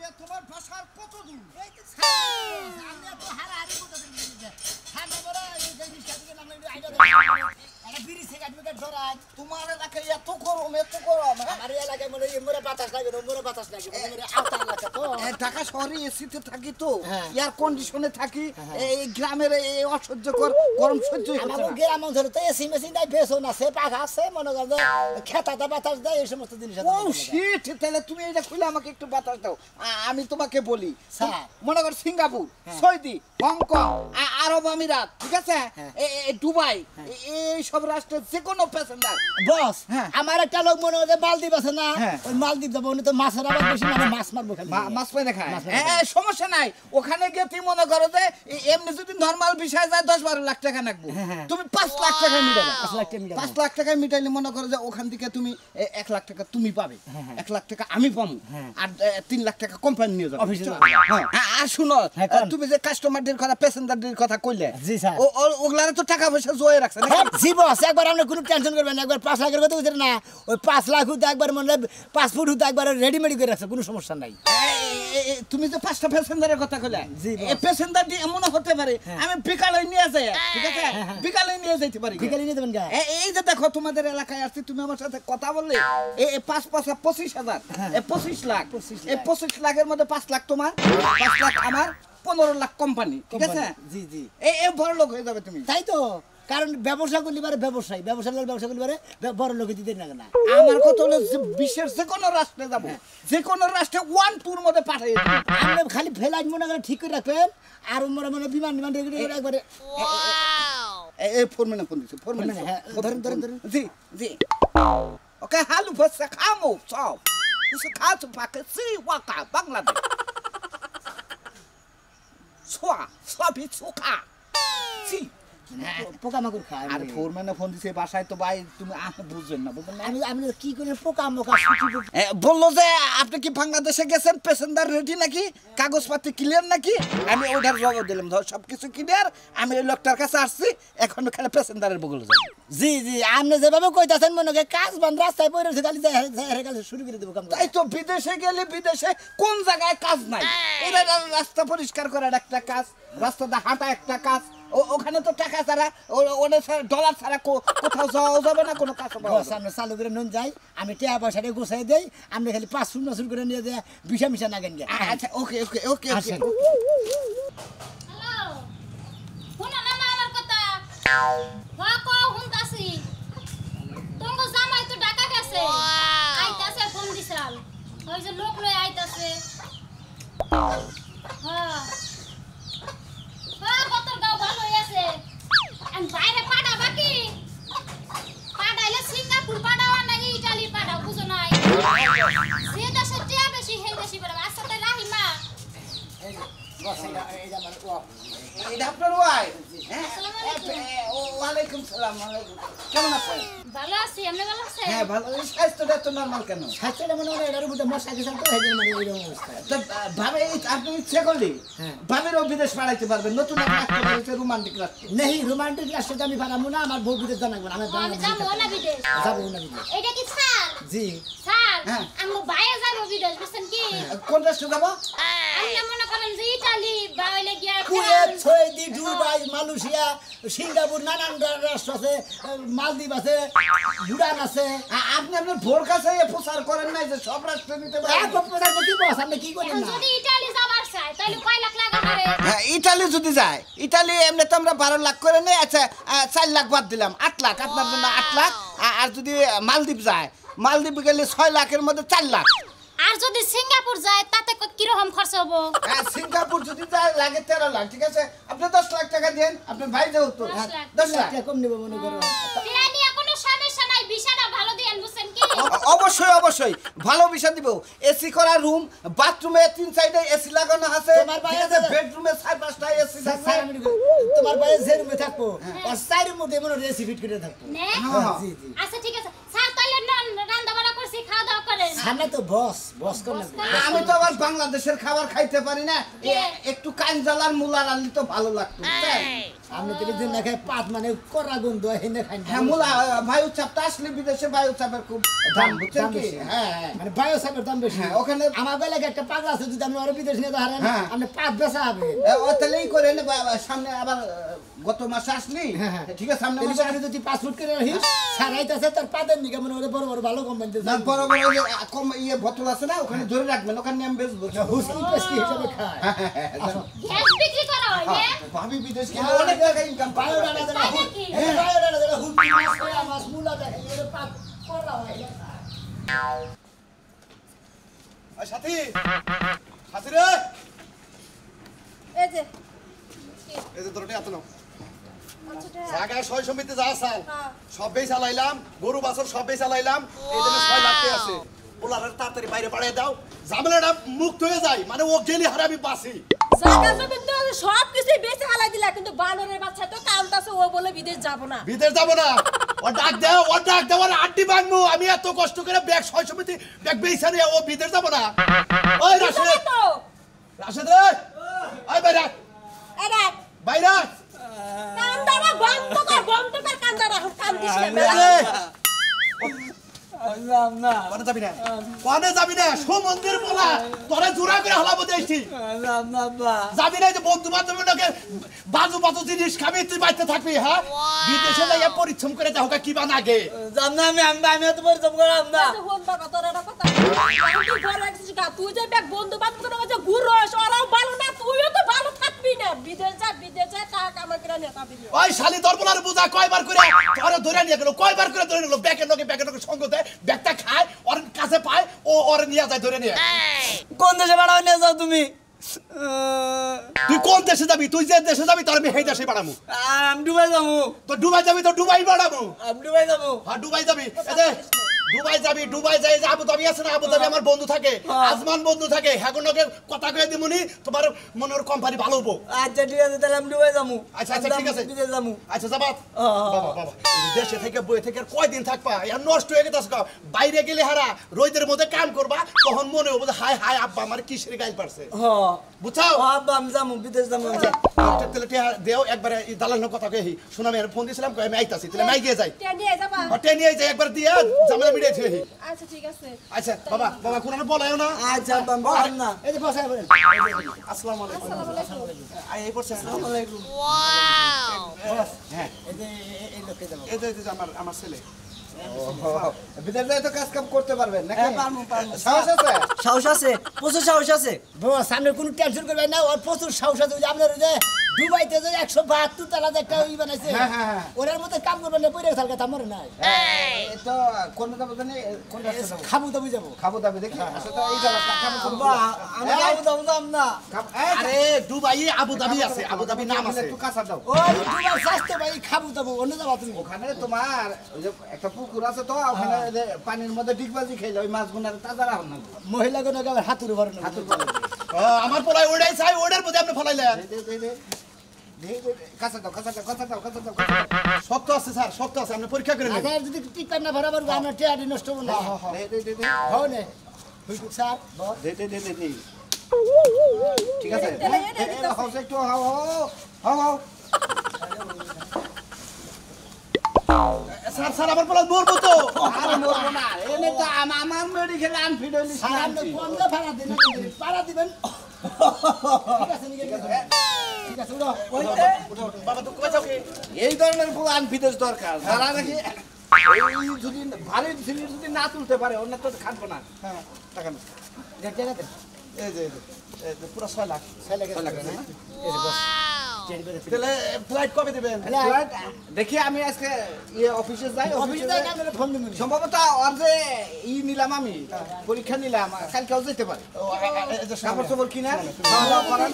আলিয়া তোমার বাসার কত দূর? এই তো আলিয়া তো হারাহারি কত দিন দিছে থানা বড় এই যে রিস্কা থেকে নামলে আইডা এটা বিড়ি সিগারেট ধরায় তোমার এলাকায় এত গরম আমার এলাকায় মনে মোরে বাতাস লাগে মোরে বাতাস লাগে মোরে আওতা এলাকা তো ঢাকা শহরে এসিতে থাকি তো এয়ার কন্ডিশনে থাকি এই গ্রামের এই অসহ্যকর গরম সহ্য হচ্ছে আমার না গ্রাম অঞ্চলে তো এসি মেশিন নাই বেসো না সে পাখা আছে মনে কর খেতাটা বাতাস দেয় এই সমস্ত জিনিস ও শিট তাহলে তুমি এটা খুলে আমাকে একটু বাতাস দাও আমি তোমাকে বলি স্যার মনে কর সিঙ্গাপুর সৌদি হংকং আরব আমিরাত ঠিক আছে দুবাই এই সব রাষ্ট্রের যে কোনো প্যাসেঞ্জার বস আমার একটা লোক মনে হয় মালদ্বীপ আছে না ওই মালদ্বীপ যাবো উনি তো মাছের আবার বেশি মানে মাছ মারবো খালি মাছ পাই দেখায় সমস্যা নাই ওখানে গিয়ে তুই মনে করো যে এমনি যদি নরমাল বিষয় যায় 10-12 লাখ টাকা লাগবে তুমি 5 লাখ টাকা মিটাবে 5 লাখ টাকা মিটাইলে মনে করো যে ওখান থেকে তুমি 1 লাখ টাকা তুমি পাবে 1 লাখ টাকা আমি পাবো আর 3 লাখ টাকা কোম্পানি নিয়ে যাবে আর শুনো তুমি যে কাস্টমারদের কথা প্যাসেঞ্জারদের কথা কইলে জি স্যার ওগুলারে তো টাকা পয়সা জয়ে রাখছে জি বস একবার আপনি কোনো টেনশন করবেন না একবার 5 লাখের কথা বুঝছেন না ওই 5 লাখ হতে একবার মনে 5 ফুট হতে একবার রেডিমেড করে রাখছে কোনো সমস্যা নাই তুমি যে 5টা প্যাসেঞ্জারের কথা কইলে এই প্যাসেঞ্জারটি এমন হতে পারে আমি বিকালে নিয়ে যাই ঠিক আছে বিকালে নিয়ে যাইতে পারি বিকালে নিয়ে যাবেন গা এই যে দেখো তোমাদের এলাকায় আসছে তুমি আমার সাথে কথা বললে এই 5 25,000 এই 25 লাখ এই 25 লাখের মধ্যে 5 লাখ তোমার 5 লাখ আমার 15 লাখ কোম্পানি ঠিক আছে জি জি এই বড় লোক হয়ে যাবে তুমি তাই তো কারণ ব্যবসা করলে পারে ব্যবসা করলে পারে বড় লোক দিতে না না আমার কথা হলো বিশ্বের যে কোনো রাষ্ট্রে যাব যে কোনো রাষ্ট্রে 1-2 এর মধ্যে পাঠিয়ে দিই আপনি খালি ফ্লাইট মনে করে ঠিক করে রাখবেন আর মনে বিমান রেডি করে একবারে এই ফোরম্যানে ফোন দিছে ফোরম্যানে ধরেন জি জি ওকে হালু ভাষা খামো সব কিছু খাচ্ছ পাকে সি ওয়াকা বাংলাদেশ সোয়া সবই সুখা সি পোকামাকড় খায় আর ফোরম্যানে ফোন দিছে বাসায় তো ভাই তুমি বুঝবেন না আমি কি করে পোকামাকড় বললো যে আপনি কি বাংলাদেশে গেছেন প্যাসেঞ্জার রেডি নাকি কাগজপত্র ক্লিয়ার নাকি আমি ওটার জবাব দিলাম ধর সবকিছু ক্লিয়ার আমি ওই লোকটার কাছে আসছি এখন খালি প্যাসেঞ্জারের বগলে যাব জি জি আপনি যেভাবে কইতাছেন মনে হয় কাজ বন্ধ রাস্তায় পড়ে রয়েছে খালি কাজ শুরু করে দেবো কাম তাই তো বিদেশে গেলে বিদেশে কোন জায়গায় কাজ নাই এটা রাস্তা পরিষ্কার করার একটা কাজ রাস্তাটা হাঁটা একটা কাজ ওখানে তো টাকা ছাড়া ওটা ডলার ছাড়া কোথাও যাওয়া যাবে না কোনো কাজ সামনে চালু করে নুন যাই আমি টাকা পয়সাটা গুছাই দেই আপনি খালি 5 করে নিয়ে যায় বিষা মিশা না কেন আচ্ছা ওকে ওকে ওকে আসেন হ্যালো শুনো না আমার কথা কো হুনতাছি তোমার জামাই তো ঢাকা গেছে আইতাছে ফোন দিছাল ওই যে লোক লই আইতাছে হ্যাঁ কতর গাও ভালো হইছে আমি বাইরে পাড়া বাকি পাড়াইলে সিঙ্গাপুর পাড়াও না ইতালি পাড়াও বুঝো নাই যে দেশে টিয়া বেশি হে বেশি বড় আচ্ছা তাই রাহিমা এটা আপনার ওয়াই ওয়ালাইকুম সালাম কেমন আছেন ভালো আছি আপনি ভালো আছেন হ্যাঁ ভালো স্বাস্থ্যটা তো নরমাল কেন স্বাস্থ্যটা মনে হয় এটার মধ্যে মশা গেছে তো এই মানে এইরকম অবস্থা তো ভাবে আপনি ইচ্ছে করলে ভাবেরও বিদেশ পাঠাইতে পারবেন নতুন একটা রোমান্টিক রাষ্ট্র নেই রোমান্টিক রাষ্ট্রটা আমি পারাবো না আমার বউ বিদেশ জানাবো না আমি যাবো না বিদেশ যাবো না বিদেশ এটা কি স্যার জি স্যার আমি বাইরে যাবো বিদেশ বুঝছেন কি কোন রাষ্ট্র যাবো আমি মনে করেন যে ইতালি বাইরে গিয়া Kuwait Saudi Dubai Malaysia Singapore নানান রাষ্ট্র আছে মালদ্বীপ আছে ভুটান আছে আপনি আপনার ভোর কাছে প্রচার করেন নাই যে সব রাষ্ট্র নিতে আপনি কি করেন না যদি ইতালি যাবার চাই তাহলে কয় লাখ লাগা পারে হ্যাঁ ইতালি যদি যায় ইতালি এমনি তো আমরা 12 লাখ করে নেই আচ্ছা 4 লাখ বাদ দিলাম 8 লাখ আপনার জন্য 8 লাখ আর যদি মালদ্বীপ যায় মালদ্বীপ গেলে 6 লাখের মধ্যে 4 লাখ আর যদি সিঙ্গাপুর যায় তাতে কি রকম খরচ হবে সিঙ্গাপুর যদি যায় লাগে 13 লাখ ঠিক আছে আপনি 10 লাখ টাকা দেন আপনি ভাই যাও তো 10 লাখ কম নেব মনে করো প্ল্যানে কোনো সমস্যা নাই বিষয়টা ভালো দেন বুঝছেন কি অবশ্যই অবশ্যই ভালো বিষয় দিব এসি করা রুম বাথরুমে 3 সাইডে এসি লাগানো আছে তোমার বাইরে বেডরুমে 4-5টা এসি থাকবে তোমার বাইরে যে রুমে থাকবো আর চাইর মধ্যে মনে রেসি ফিট করে থাকবো নে জি জি আচ্ছা ঠিক আছে স্যার তাহলে রান্না বাড়া করছি খাওয়া দাওয়া করেন সামনে তো বস করলে আমি তো আবার বাংলাদেশের খাবার খাইতে পারি না একটু কাঞ্জালার মুলার আনলে তো ভালো লাগতো বুঝছেন? আপনি তো দিন না খাই পাত মানে করা গন্ধ হেনে খাই না। হ্যাঁ মুলা বায়ু চাপটা আসলে বিদেশে বায়ু চাপের খুব দাম বুঝছেন কি হ্যাঁ হ্যাঁ মানে বায়ো সাপের দাম বেশি হ্যাঁ, ওখানে আমার বেলায় একটা পাগলা আছে যদি আপনি ওর বিদেশ নিয়ে ধরেন হ্যাঁ। আপনি পাত বেচা হবে ও তাহলে এই করে নে সামনে আবার গত মাসে আসলি হ্যাঁ। ঠিক আছে সামনে তাহলে মাসে আপনি যদি পাসপোর্ট করে রাখিস সারাইতেছে তার পাতের নিকে মানে ওরে বড় বড় ভালো কোম্পানি না বড় বড় ওই যে কম ইয়ে বোতল আছে না ওখানে ধরে রাখবেন ওখানে আমি বেচবো হুসকি পেস্কি হিসেবে খায় গ্যাস বিক্রি করা হয় না ভাবি বিদেশ গেলে অনেক টাকা ইনকাম বায়ো ডানা দেনা তাই নাকি? বায়ো ডানা দেনা হুসকি মাছ কয়া মাছ মুলা দেখেন ওরে পাত করা হয় সাথী সাথী রে এই যে এই যে তোরটা এত নাও আচ্ছা জায়গায় সয় সমিতি যা চাল হ্যাঁ। সবই চালাইলাম গরু বাছর সবই চালাইলাম এই জন্য 6 লাখ টাকা আছে ওলার তাড়াতাড়ি বাইরে পাঠিয়ে দাও ঝামেলাটা মুক্ত হয়ে যায় মানে ও গেলি হারে আমি বাঁচি জায়গা জমি তো সব কিছুই বেঁচে হালাই দিলা কিন্তু বানরের বাচ্চা তো কামতাছে ও বলে বিদেশ যাব না বিদেশ যাব না ও ডাক দাও আর আড্ডি ভাঙবো আমি এত কষ্ট করে ব্যাগ সয় সমিতি ব্যাগ বেইছা নিয়ে ও বিদেশ যাব না ওই রাশেদ বুঝলি তো রাশেদ রে ওই বাইরে এরা বাইরে কান্দারা বন্ধ কর কান্দারা কান্দিস না কোনে যাবি না কোনে যাবি না সমন্দির বলা তোরে জোড়া করে হলাবো দেখছি যাবি না যে বন্ধু বান্ধবকে বাজু বাজু জিনিস খাবি তুই বাইতে থাকবি হ্যাঁ বিদেশে যাইয়া পরিশ্রম করে যাও কি বান আগে তুই যে ব্যাগ বন্ধু বান্ধব মাঝে ঘুরস ওরাও ভালো না তুইও তো ভালো থাকবি না বিদেশ যা টাকা আমার কিনা নেতা দিবি ওই শালি তোর বলার বুঝা কয়বার করে তোরে ধরে নিয়ে গেল কয়বার করে ধরে নিল ব্যাগের লগে সঙ্গ দেয় ব্যাগটা খায় ওর কাছে পায় ও ওর নিয়ে যায় ধরে নিয়ে কোন দেশে বাড়াও নিয়ে যাও তুমি তুই কোন দেশে যাবি তুই যে দেশে যাবি তোর আমি সেই দেশে বাড়াবো আমি ডুবাই যাবো তো ডুবাই যাবি তো ডুবাই বাড়াবো আমি ডুবাই যাবো হ্যাঁ ডুবাই যাবি ডুবাই যাই যে আবু ধাবি আছে না আবু ধাবি আমার বন্ধু থাকে আজমান বন্ধু থাকে হ্যাগুনকে কথা কয়ে দিমুনি তোমার মনের কোম্পানি ভালো হবো আচ্ছা ঠিক আছে তাহলে আমি ডুবাই যাবো আচ্ছা ঠিক আছে বিদেশ যাবো আচ্ছা যাবা বাবা এই দেশে থেকে বই থেকে আর কয়দিন থাকবা আর নষ্ট হয়ে গেছে বাইরে গেলে হারা রোদের মধ্যে কাম করবা তখন মনে হবে যে হাই হাই আব্বা আমার কিসের গাইল পারছে বুঝছাও আব্বা আমি যাবো বিদেশ যাবো আচ্ছা তাহলে দেও একবারে দালালের কথা কই শুন আমি ফোন দিছিলাম আমি আইতাছি তাহলে আমি গিয়ে যাই নিয়ে যাবা হটে নিয়ে যাই একবার দিয়ে ঝামেলা মিটিয়ে দিই আচ্ছা ঠিক আছে আচ্ছা বাবা কোন বলায়ও না আচ্ছা আব্বা আমি বললাম না এই যে বসায় বলেন আসসালামু আলাইকুম আই এই পড়ছেন আসসালামু আলাইকুম হ্যাঁ এই যে এই লোকে যাবো এই যে আমার ছেলে বিদেশ যাই তো কাজ কাম করতে পারবেন নাকি পারবো সাহস আছে সাহস আছে প্রচুর সাহস আছে বস সামনে কোনো টেনশন করবেন না ওর প্রচুর সাহস আছে ওই যে আপনার ওই যে দুবাইতে যে 172 তলা একটা ওই বানাইছে হ্যাঁ। ওরার মধ্যে কাম করবেন না পয়রা থালকা তা মরে নাই তো কোন যাবো জানি কোন রাস্তা যাবো খাবো তো বুঝাবো খাবো দাবি দেখি আসলে এই যাবো খাবো আব্বা আমি যাবো যাবো না আরে দুবাই আবু ধাবি আছে আবু ধাবি নাম আছে একটু কাঁচা দাও ওই দুবার স্বাস্থ্য ভাই খাবো তো অন্য যাবো তুমি ওখানে তোমার ওই যে একটা পুকুর আছে তো ওখানে ওই যে পানির মধ্যে ডিগবাজি খেলে ওই মাছগুলো তাজা রাখুন না মহিলা কোনো আবার হাতুর ভরে না হাতুর আমার পড়ায় ওড়াই চাই ওড়ার মধ্যে আপনি ফলাইলেন কাঁচা দাও শক্ত আছে স্যার শক্ত আছে আপনি পরীক্ষা করে নেন আগে যদি টিকপার না ভরাবার আমার টিয়াডি নষ্ট হবে না হয় না হুইকুক স্যার বস ঠিক আছে একটু হাও স্যার আমার পড়ায় মরবো তো আর মরবো না এনে তো আমার মেডিকেল আনফিট হইলি স্যার আপনি কোন দে ভাড়া দিন পাড়া দিবেন ঠিক আছে নিয়ে গেছে ঠিক আছে উঠো বাবা তো কই যাও কি এই ধরনের পুরো আনফিটের দরকার যারা নাকি এই যদি ভারী সিলিন্ডার যদি না তুলতে পারে অন্য তো খাটবো না হ্যাঁ টাকা না দেখতে গেছে এই যে পুরো 6 লাখ ছেলে গেছে এই যে বস চেঞ্জ করে তাহলে ফ্লাইট কবে দিবেন দেখি আমি আজকে অফিসে যাই অফিসে যাই না আমরা ফোন দিমু সম্ভবত ওর যে নিলাম আমি পরীক্ষা নিলাম কালকেও যেতে পারে কাপড় চোপড় কিনা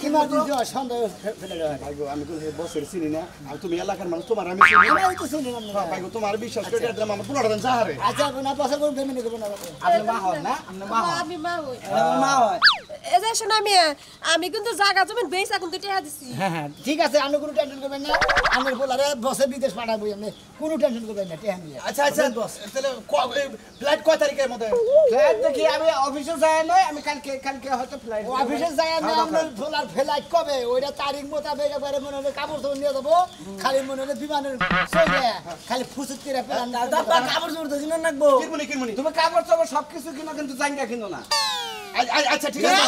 ইমার্জেন্সি সন্দেহ ফেলে দেওয়া আমি তো বসের চিনি না আর তুমি এলাকার মানুষ তোমার আমি চিনি না আমি তো শুনি না ভাই তোমার বিশ্বাস করে দিলাম আমার পুরো দিন যাহারে আচ্ছা না পয়সা কোন পেমেন্ট করব না আপনি মা হন না আপনি মা হন আমি মা হই মা হয় এই যে শোনা মিয়া আমি কিন্তু জায়গা জমি বেচা কিন্তু টেহা দিছি হ্যাঁ হ্যাঁ ঠিক আছে আপনি কোনো টেনশন করবেন না আমার বলারে বসে বিদেশ পাঠাবো আপনি কোনো টেনশন করবেন না টেহা নিয়ে আচ্ছা আচ্ছা তাহলে ফ্লাইট কয় তারিখের মধ্যে ফ্লাইট দেখি আমি অফিসে যাই নয় আমি কালকে হয়তো ফ্লাইট অফিসে যাই না আপনার ফোলার ফ্লাইট কবে ওইটা তারিখ মোতাবেক একবারে মনে হয় কাপড় চোপড় নিয়ে যাবো খালি মনে হয় বিমানের সঙ্গে খালি ফুসুত করে প্ল্যান কাপড় চোপড় তো কিনে রাখবো কিরমনি তুমি কাপড় চাপড় সবকিছু কিনো কিন্তু জাঙ্গা কিনো না আচ্ছা ঠিক আছে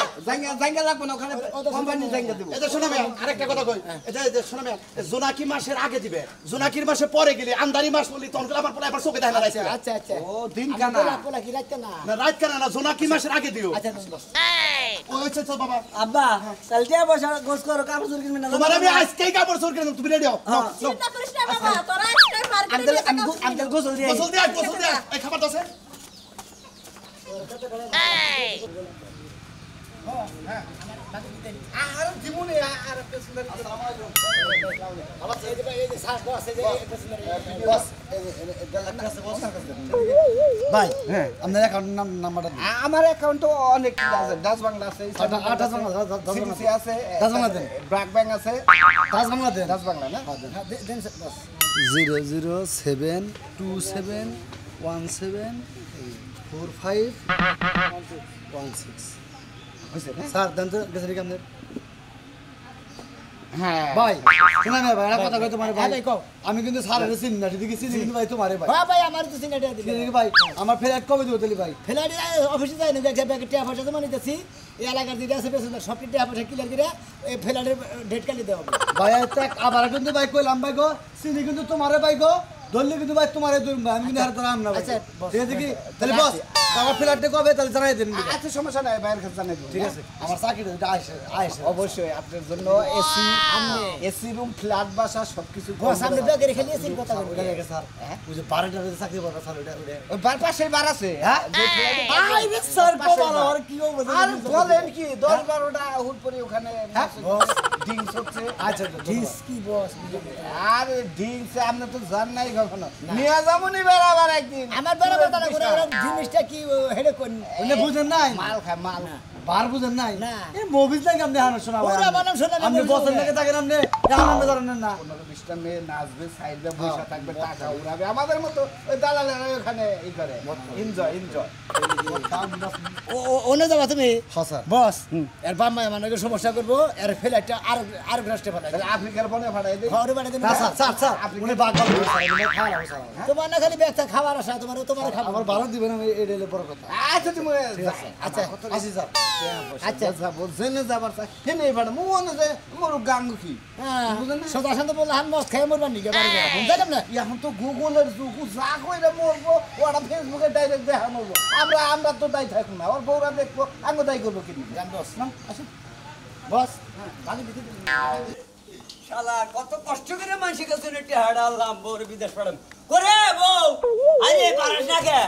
জাঙ্গা লাগবে না ওখানে কোম্পানি জাঙ্গা দেবো এটা শোনা মেয়ে আরেকটা কথা কই এটা শোনা মেয়ে জোনাকি মাসের আগে দিবে জোনাকির মাসে পরে গেলে আমদানি মাস বলি তখন আমার পোলা আবার চোখে দেখা না আচ্ছা আচ্ছা ও দিন কানা পোলা কি রাখতে না না রাত কেন না জোনাকি মাসের আগে দিও আচ্ছা ওই হচ্ছে তো বাবা আব্বা তাহলে টিয়া পয়সা গোছ করো কাপড় চোপড় কিনবে না তোমার আমি আজকেই কাপড় চোর কিনে দেব, তুমি রেডি হও চিন্তা করিস না বাবা তোরা একটাই মার্কেটে আঙ্কেল গোসল দিয়ে গোসল দিয়া এই খাবার আছে আর জীবনে আর পেছনের ভাই আপনার অ্যাকাউন্ট নাম্বারটা দিন আমার অ্যাকাউন্ট অনেক আছে ডাচ বাংলা আছে আঠাশ বাংলা সিবিসি আছে ডাচ বাংলা দেন ব্র্যাক ব্যাংক আছে ডাচ বাংলা দেন ডাচ বাংলা না 00727174516 স্যার দেন তো গেছে আপনাদের হ্যাঁ ভাই শোনা না ভাই একটা কথা কই তোমার ভাই ভাই কও আমি কিন্তু স্যারের চিনি না ঠিক আছে চিনি ভাই তোমারে ভাই হ্যাঁ ভাই আমার তো সিঙ্গাটা দিবে ঠিক ভাই আমার ফ্লাইট কবে দিব তাহলে ভাই ফেলাড়ি অফিসে যাই না একটা ব্যাগে টিয়া পয়সা জমা নিতেছি এই এলাকার দিকে আছে বেশ সব টিয়া পয়সা ক্লিয়ার করে এই ফেলাড়ির ডেট কালি দেওয়া হবে ভাই একটা আবার কিন্তু ভাই কইলাম ভাই গো চিনি কিন্তু তোমারে ভাই গো ধরলে কিন্তু ভাই তোমারে ধরুন ভাই আমি কিন্তু হার ধরাম না ভাই আচ্ছা, ঠিক আছে কি তাহলে বস আমার ফ্লাইটটা কবে তাহলে জানাই দেন আচ্ছা সমস্যা নাই বাইরের কাছে জানাই দেবো ঠিক আছে আমার চাকরিটা আইসে অবশ্যই আপনার জন্য এসি এসি রুম ফ্ল্যাট বাসা সবকিছু বস সামনে ব্যাগে রেখে দিয়েছি কথা বলবো স্যার ওই যে বারোটা চাকরি পাবো স্যার ওইটা ওই পাশে বার আছে হ্যাঁ আই রে স্যার বাবা আর কি হবে আর বলেন কি 10-12টা হুট করে ওখানে ডিংস হচ্ছে আচ্ছা ডিস কি বস আর ডিংস আপনি তো জান নাই কখনো নিয়ে যাবনি বেড়াবার একদিন আমার বরাবর তারা করে জিনিসটা কি হেডে কোন ওনে বুঝেন নাই মাল খায় মাল বার বুঝেন নাই না। এই মুভিজ নাকি আপনি হানো শোনা ভাই পুরা বানাম শোনা না, আপনি movie বসেন শোনা। থেকে থাকেন আপনি আনন্দ করেন না 15-20টা মেয়ে নাচবে সাইডে বসে থাকবে টাকা উড়াবে আমাদের মতো ওই দালালেরা ওখানে ই করে এনজয় ওনে যাবা তুমি হ্যাঁ স্যার বস এর বাম্মা মানে সমস্যা করবো এর ফেলাইটা আর রাষ্ট্রে ফেলাই তাহলে আফ্রিকার বনে ফাটাই দিই ঘরে বাড়ি দেবে না স্যার স্যার স্যার উনি বাগ বাগ খাওয়া স্যার তোমার না খালি ব্যবসা খাবার আসা তোমার খাবার আমার ভালো দিবেন আমি এই রেলে বড় কথা আচ্ছা তুমি আচ্ছা আসি স্যার আচ্ছা যাবো জেনে যাবার চাই হেনে এবার মনে যে মোর গাঙ্গু কি হ্যাঁ সদা শান্ত বললে হান মস্ত খেয়ে মরবার নিকে বাড়ি যাবো বুঝলাম না এখন তো গুগলের যুগ যা কইরা মরবো ওরা ফেসবুকে ডাইরেক্ট দেখানো আমরা তো দায়ী থাকবো না ওর বউরা দেখবো আঙ্গো দায়ী করবো কিন্তু বস আসুন বস ভালো দিতে শালা কত কষ্ট করে মানুষের কাছে টেহাড়া আল্লাহ বউর বিদেশ পাঠাম করে বউ আরে পারাস না কে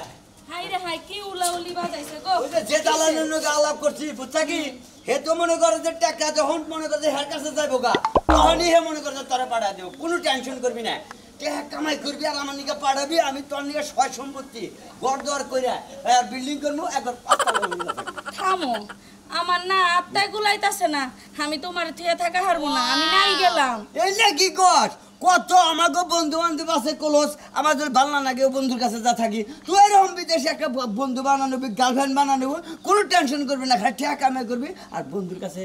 হাই রে হাই কি উলাউলি বাজাইছে গো ওই যে দালানের লোক আলাপ করছি বুঝছা কি হে তো মনে করে যে টাকা যখন মনে করে যে হের কাছে যাইবো গা তখনই হে মনে করে যে তোরা পাঠা দেবো কোনো টেনশন করবি না টাকা কামাই করবি আর আমার নিকে পাঠাবি আমি তোর নিকে সয় সম্পত্তি ঘর দোয়ার কইরা আর বিল্ডিং করবো একবার থামো আমার না আত্মায় গুলাইতাছে না আমি তোমার থিয়ে থাকা হারবো না আমি নাই গেলাম এই না কি কর কত আমাকে বন্ধু বান্ধব আছে কলস আমাদের ভালো না লাগে বন্ধুর কাছে যা থাকি তুই এরকম বিদেশে একটা বন্ধু বানানো গার্লফ্রেন্ড বানানো কোনো টেনশন করবি না খালি টাকা কামাই করবি আর বন্ধুর কাছে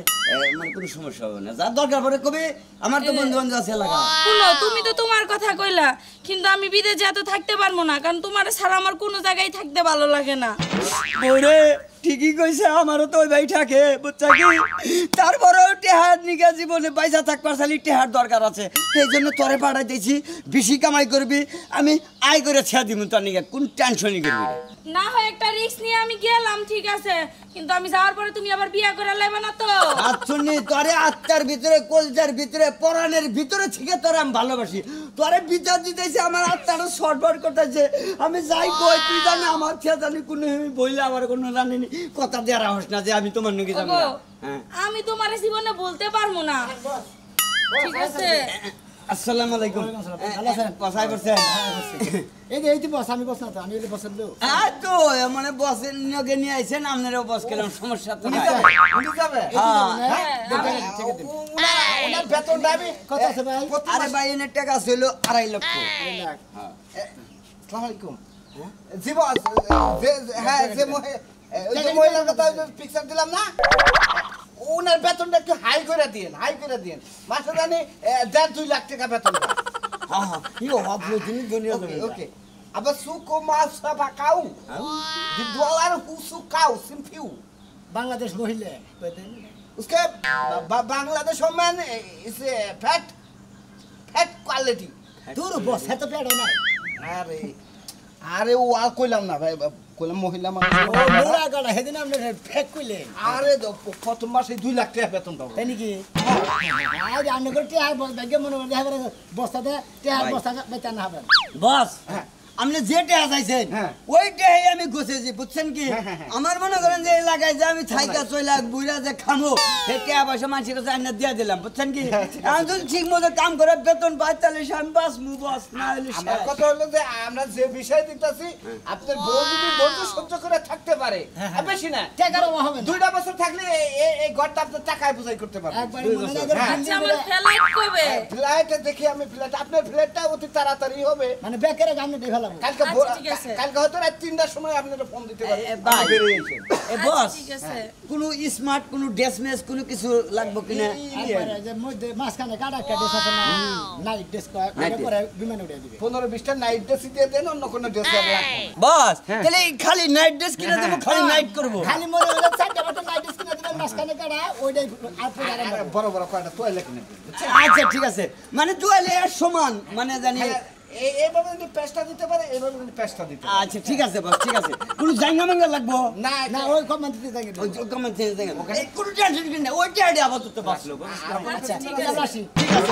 মানে কোনো সমস্যা হবে না যা দরকার পড়ে কবি আমার তো বন্ধু বান্ধব আছে এলাকা শুনো তুমি তো তোমার কথা কইলা কিন্তু আমি বিদেশে এত থাকতে পারবো না কারণ তোমার ছাড়া আমার কোনো জায়গায় থাকতে ভালো লাগে না ওরে ঠিকই কইছে আমারও তো ওই ভাই থাকে বুঝছা কি তারপরেও টেহার নিকা জীবনে পয়সা থাকবার খালি টেহার দরকার আছে সেই জন্য তোরে পাঠাই দিয়েছি বেশি কামাই করবি আমি আয় করে ছেড়ে দিব তোর নিকা কোন টেনশনই করবি না না হয় একটা রিস্ক নিয়ে আমি গেলাম ঠিক আছে কিন্তু আমি যাওয়ার পরে তুমি আবার বিয়ে করে লাইবা না তো আচ্ছনি তোরে আত্মার ভিতরে কলজার ভিতরে পরাণের ভিতরে থেকে তোরে আমি ভালোবাসি তোরে বিচার দিতেছি আমার আত্মাটা শর্টবট করতেছে আমি যাই কই তুই জানি আমার খেয়ে জানি কোনো বইলে আমার কোনো জানিনি কথা দেওয়ার আহস না যে আমি তোমার নাকি যাবো ওগো, হ্যাঁ আমি তোমার জীবনে বলতে পারবো না ঠিক আছে আসসালামু আলাইকুম ভালো আছেন? বসাই বসেন এই যে এই যে বস আমি বস না তো আমি এই বসের লোক আর তো মানে বসের নিয়োগে নিয়ে আইছেন আপনারাও বস খেলাম সমস্যা তো নাই উনি যাবে ওনার বেতনটা আমি কত আছে ভাই আরে ভাই এনে টাকা ছিল 2.5 লক্ষ আসসালামু আলাইকুম জি বস হ্যাঁ যে ওই যে মহিলার কথা পিকচার দিলাম না ওনার বেতনটা একটু হাই করে দিয়েন মাসে জানি 1.5-2 লাখ টাকা বেতন হ্যাঁ হ্যাঁ কি অভাব লইছিনি দুনিয়া ওকে যাবে ওকে aber suko masa bakau di $2 husukau simpiu Bangladesh মহিলা उसके बांग्लादेश में इस फैट क्वालिटी দূর বস এত পেড়ে না अरे अरे वो आ কইলাম না ভাই কইলাম মহিলা মানুষ ও মোরা গাড়া হেদিন আপনি ফেক কইলেন আরে প্রথম মাসে 2 লাখ টাকা বেতন পাবো তাই নাকি আজ আন্নে করতে আর বস ব্যাগে মনে মনে হবে বস্তাতে টেহার বস্তা বেচা না হবে বস হ্যাঁ। আপনি যে টাকা চাইছেন হ্যাঁ। ওই টাকাই আমি গুছেছি বুঝছেন কি হ্যাঁ, হ্যাঁ, হ্যাঁ। আমার মনে করেন যে এলাকায় যে আমি থাইকা চইলা বুইরা যে খামো সেই টাকা পয়সা মানুষের কাছে আইনা দিয়ে দিলাম বুঝছেন কি আমি যদি ঠিক মতো কাম করে বেতন পাই তাহলে আমি বাঁচবো বস না হলে আমার শেষ। কথা হলো যে আমরা যে বিষয় দিতেছি আপনার বউ যদি ধৈর্য সহ্য করে থাকতে পারে আর বেশি না টাকার অভাব হবে না 2টা বছর থাকলে এই ঘরটা আপনার টাকায় বুঝাই করতে পারবেন একবার মনে লাগে আচ্ছা আমার ফ্লাইট কবে ফ্লাইটে দেখি আমি ফ্লাইট আপনার ফ্লাইটটা অতি তাড়াতাড়ি হবে মানে বেকারে গামনে দিয়ে ফেলাবো কালকে আচ্ছা, ঠিক আছে। কালকে হয়তো রাত 3টার সময় আপনারা ফোন দিতে পারেন ভাই। বেরিয়েছেন এ বস ঠিক আছে কোনো স্মার্ট কোনো ড্রেস মেস কোনো কিছু লাগবে কিনা একবারে যে মধ্যে মাঝখানে কাটা ড্রেস আছে না নাইট ড্রেস Night করে বিমান উড়ে দিবে 15-20টা নাইট ড্রেস দিয়ে দেন অন্য কোনো ড্রেস লাগবে না। বস তাহলে এই খালি নাইট ড্রেস কিনে দেবো খালি নাইট করব খালি মনে হলো চারটা বাটা নাইট ড্রেস কিনে দিবেন মাঝখানে কাটা ওইটাই আর পরে আর আর বড় বড় কয়টা তোয়ালে কিনে দিন আচ্ছা ঠিক আছে মানে দুয়ালে এর সমান মানে জানি এইভাবে যদি পেস্টটা দিতে পারে এইভাবে যদি পেস্টটা দিতে পারে। আচ্ছা ঠিক আছে বস ঠিক আছে কোনো জায়গা মাঙ্গা লাগবো না না ওই কমেন্ট দিতে থাকি ওই কমেন্ট চেঞ্জ দেখেন এই কোনো টেনশন কিনে না ওইটা আইডিয়া আপাতত বাঁচলো আচ্ছা ঠিক আছে আসি ঠিক আছে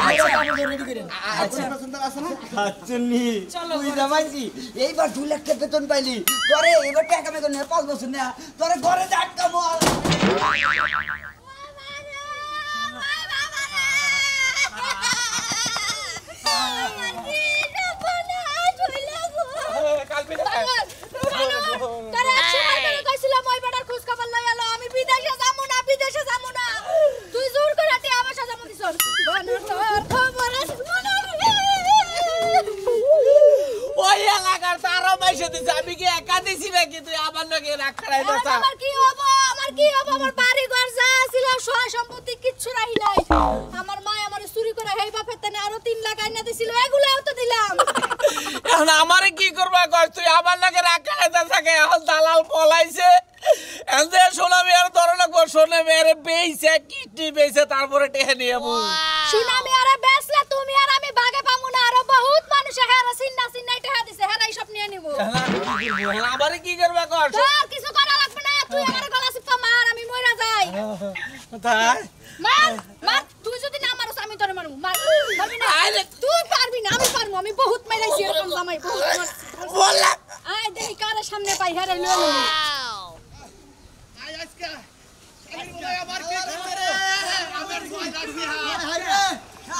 রেডি করেন আচ্ছা পছন্দ আছে না আচ্ছা নি তুই জামাইছি এইবার 2 লাখ টাকা বেতন পাইলি তোরে এবার টাকা বেতন নিয়ে 5 বছর না তোরে ঘরে যা আটকাবো ওই এলাকার তারও পয়সা দিছে আমি কি একা দিছি নাকি তুই আমার নাকি রাগ খারাই দিছ আমার কি হবো আমার বাড়ি ঘর যা ছিল সয় সম্পত্তি কিচ্ছু রাহি নাই আমার মা আমার চুরি করে হেই বাপের তেনে আরো 3 লাখ আইনা দিছিল এগুলাও তো দিলাম এখন আমারে কি করবা কর তুই আমার নাকি রাগ খারাই দিছ থাকে এখন দালাল পলাইছে এনদে সোনা মেয়ের ধরনা কর সোনা মেয়ের বেইছে কিডনি বেইছে তারপরে টেহে নিয়ে বউ সুনামি আরে বেসলে তুমি আর আমি ভাগে পামু না আরো বহুত মানুষ হেরা সিন্নাই টাকা দিছে হেরাই সব নিয়ে নিব আমারে কি করবা কর তোর কিছু করা লাগবে না তুই আমার গলা চিপা মার আমি মইরা যাই তাই মার তুই যদি না মারছ আমি তোরে মারমু মার পারবি না আরে তুই পারবি না আমি পারমু আমি বহুত মাইরাইছি এরকম জামাই বহুত বললা আয় দেখি কার সামনে পাই হেরে লইলো আই আজকে আমি বলে আমার কি করতে রে আমার 6 লাখ বিহা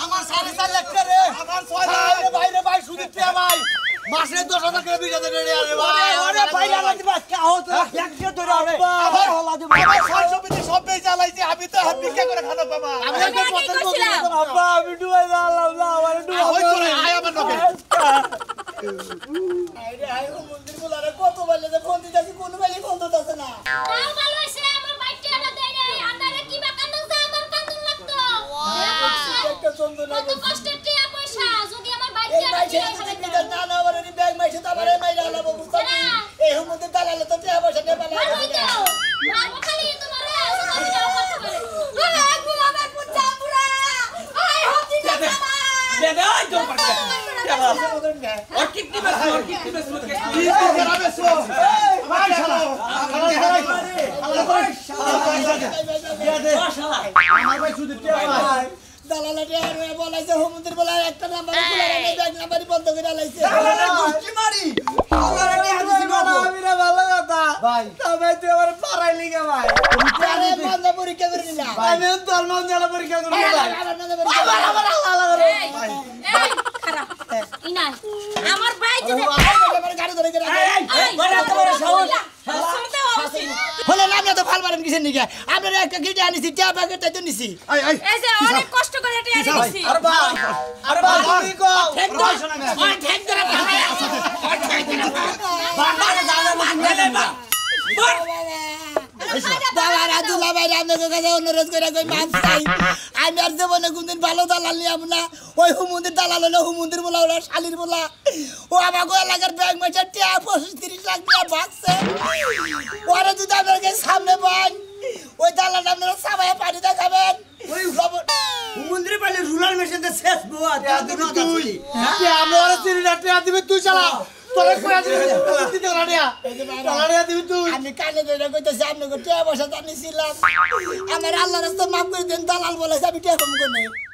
আমার 4.5 লাখ টাকা রে আমার 6 লাখ ভাই রে ভাই শুধু তে ভাই মাসে 10,000 করে 20,000 রে আরে ভাই ওরে ভাই লাগা দিবা কে হতো একশো ধরে হবে আবার হলা দিব আমার সরস্বতী সব বেই চালাইছি আমি তো হাত ভিক্ষা করে খাবো বাবা আমি একটা পত্র কইছিলাম? বলছিলাম আব্বা আমি ডুবে গেলাম না আমার ডুবে ওই তো রে আয় আমার নকে আইরে আইরো মন্দির বলারে কত বলে যে ফোন দিতাছি কোন বেলি ফোন দিতাছে না তাও ভালো হইছে আমার বাইটিয়াটা দেই নাই আন্দারে কি বা কান্দছে আমার কান্দন লাগতো একটা চন্দ না কত কষ্টের টিয়া পয়সা যদি আমার এই বাইটিয়াটা মাইছে দিয়ে যদি বিদার না না বলে ব্যাগ মাইছে তো আমারে মাইরা লাবো বুঝতা এই হুমতে দালালে তো টিয়া পয়সা নে পালা আর হইতো মারবো খালি তোমারে আমি নাও করতে পারে আরে গুলামে পুচ্চা পুরা আই হতি না দে দে ওই তো পারবে और कितनी बस কি করাবে সো ভাই শালা আমার ভাই শুধু তে ভাই দালালে বলাইছে হুমুন্দির বলা একটা নাম্বারে খোলা রাখে ব্যাংক নাম্বারই বন্ধ করে লাইছে গোষ্ঠী মারি আমি না ভালো কথা ভাই তবে তুই আমার পাড়াই লিখে ভাই আরে বন্ধ পরীক্ষা করে নিলাম আমি তোর মন জ্বালা পরীক্ষা করবো ভাই এই খারাপ ইনাই আমার ভাই যদি গাড়ি ধরে গেছে হলে না তো ভাল পারেন কিসের নিকে আপনারা একটা গিটে আনিছি টিয়া প্যাকেটটা তো নিছি এই যে অনেক কষ্ট করে এটা আনি দিছি আর ভাই কি কও ঠেক ধরে দালারা দুলা ভাই আপনাদের কাছে অনুরোধ করে কই মাপ চাই আমি আর জীবনে কোনদিন ভালো দালাল নিলাম না ওই হুমুন্দির দালাল হলো হুমুন্দির বলা ওরা শালির বলা ও আমাকে এলাকার ব্যাংক মাইটা টিয়া 25-30 লাখ টাকা ভাগছে ওরা যদি আপনাদের সামনে পান ওই দালাল আপনারা সাবায় পানি দেখাবেন ওই মন্দিরে পাইলে রুলার মেশিনে শেষ বুয়া তুই আমরা ওরা সিরিয়াসলি দিবি তুই চালা তোরে কইয়া দিবি দিতে রাডিয়া দিবি তুই আমি কানে ধরে কইতেছি আপনাকে টিয়া পয়সা জানিছিলাম আমার আল্লাহ রাস্তা মাফ করে দেন দালাল বলেছে আমি টিয়া কম করে